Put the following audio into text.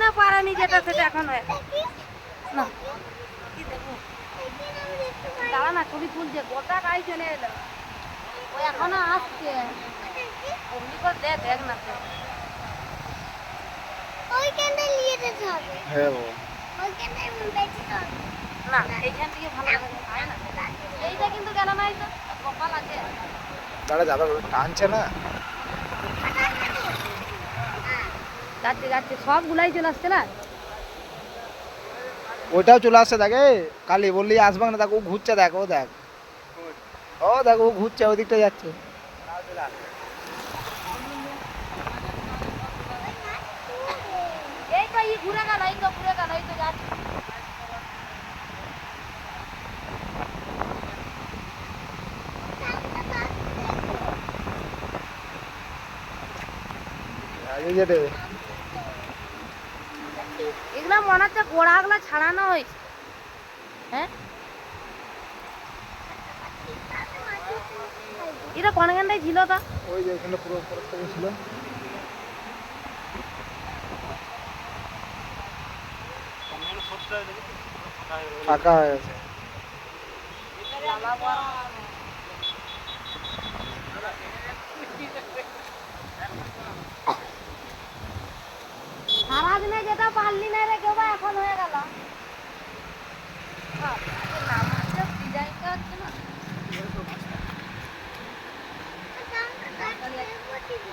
দিনে পারেনি যেটা সেটা এখন হয়ে না কি দেখো দাঁড়া না ছবি তুলছে গোটা গাই চলে এলো ও এখনো আসছে অমনি করে দেখ না ওইখানটা নিয়ে যেতে হবে। হ্যাঁ বাবা ওইখানটা বেঁচে হবে না এইখান থেকে ভালো হয় না এইটা কিন্তু গেল নাই তো কপাল আছে দাঁড়া যাবে টানছে না যাচ্ছে সবগুলাই চলে আসছে না ওইটাও চলে আসছে দেখে কালি বললি আসবে না দেখ ও ঘুরছে দেখ ও দেখ ও ঘুরছে ওই দিকটা যাচ্ছে এই তো ঘুরে গেল এই তো যাচ্ছে যেতে এগুলা মনে হচ্ছে গোড়াগুলা ছাড়ানো হয়েছে হ্যাঁ এটা কোন গানটাই ছিল তো ওই যে ওখানে পুরো পরস্পর ছিল ফাঁকা হয়ে গেছে সারাদিনে যেটা পারলি না রে কেউ এখন হয়ে গেল